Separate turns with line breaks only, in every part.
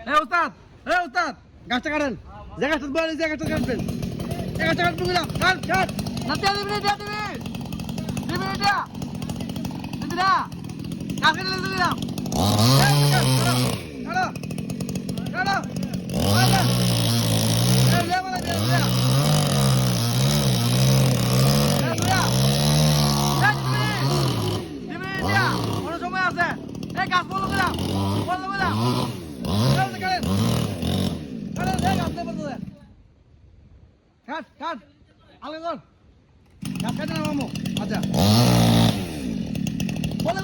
উস্তাদ উস্তাদ গাছটা কাটেন যে গাছটা বলে যে গাছটা কাটবেন এই গাছটা কাটবেন না কাট কাট না দিবি না দিবি এটা দিবি না কাকে দিবি না কাটো কাটো কাট আলে কর কাট কাটে না মামু আচ্ছা বলে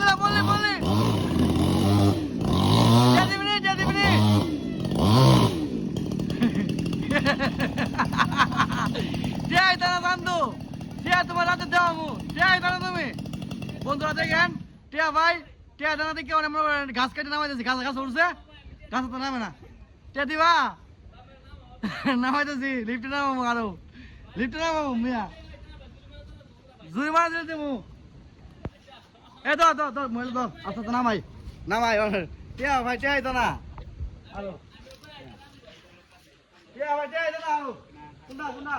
দিবি যাই তারা বান্ধু যাই তোমার রাতে দেওয়া মু যাই তারা তুমি বন্ধুরা দেখেন টিয়া ভাই টিয়া দানা দেখে আমরা ঘাস কেটে নামাইতেছি ঘাস উঠছে ঘাস তো নামে না টিয়া দিবা নামাইতেছি লিফটে নামাবো আরো লিফটে নামাবো মিয়া জুড়ি মারা দিলে দেবো এ ধর মহিলা ধর আস্তে আস্তে নামাই টিয়া ভাই টিয়া আইতো না আরো টিয়া ভাই টিয়া আইতো না আরো শুননা
না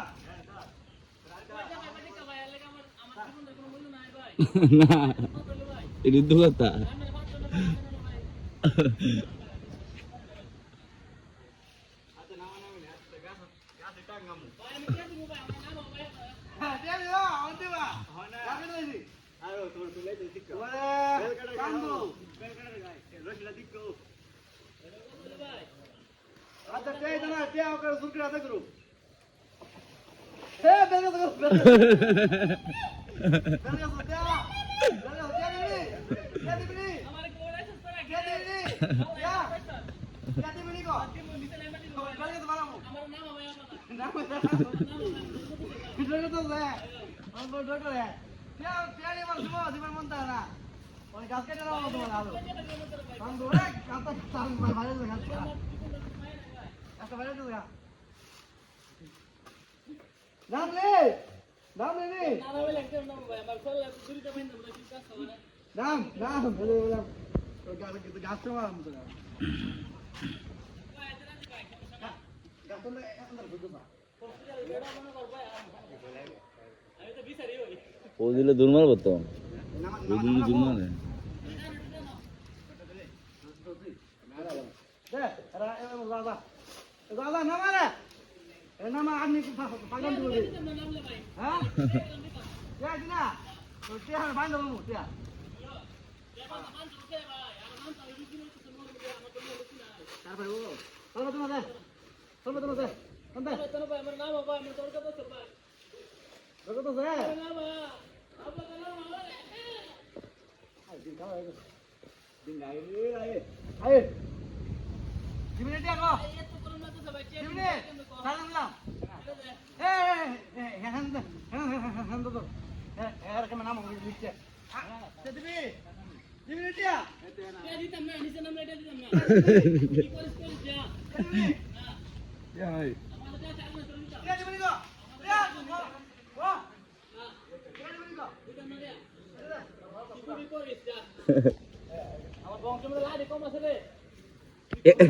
এটা তো কথা ও দিলে দুর্মার করতো ও দিলে দুর্মার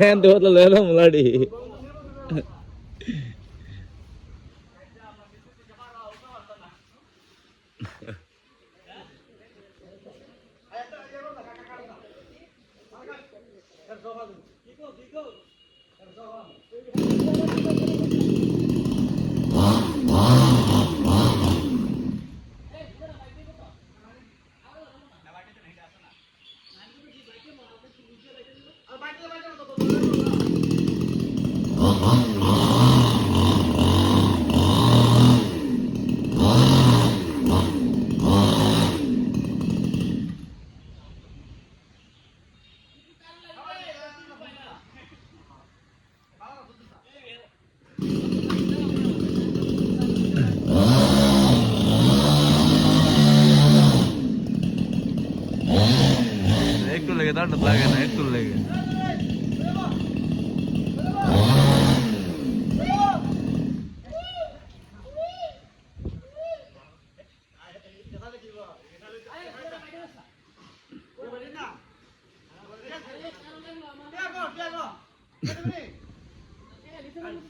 ఎంత లేదా ములాడి একটু লেগে দাঁড়াতে লাগে না একটু লেগে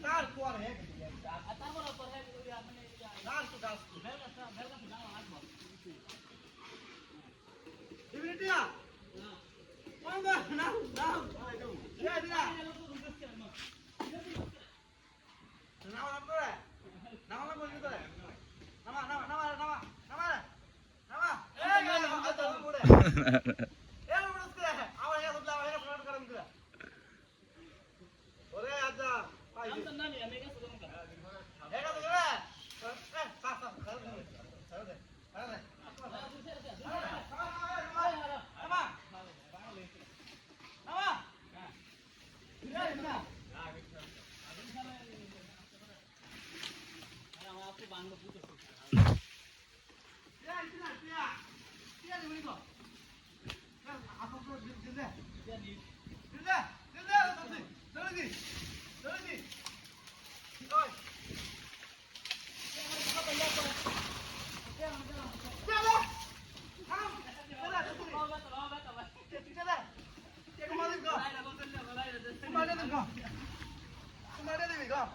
তারপর হে গাছ তো গাছ দিবিটিয়া ওই না না না এই দিনা নামা নাম করে নামা নাম বলি করে নামা নামা নামা নামা নামা নামা এই নামা তো পড়ে এই বড় করে আবার এত দাও এর ফ্রন্ট করম করে ওরে আজা পাই আমি তো নামি আমি কাছে দম কর একা তো করে সা সা সর দে Go.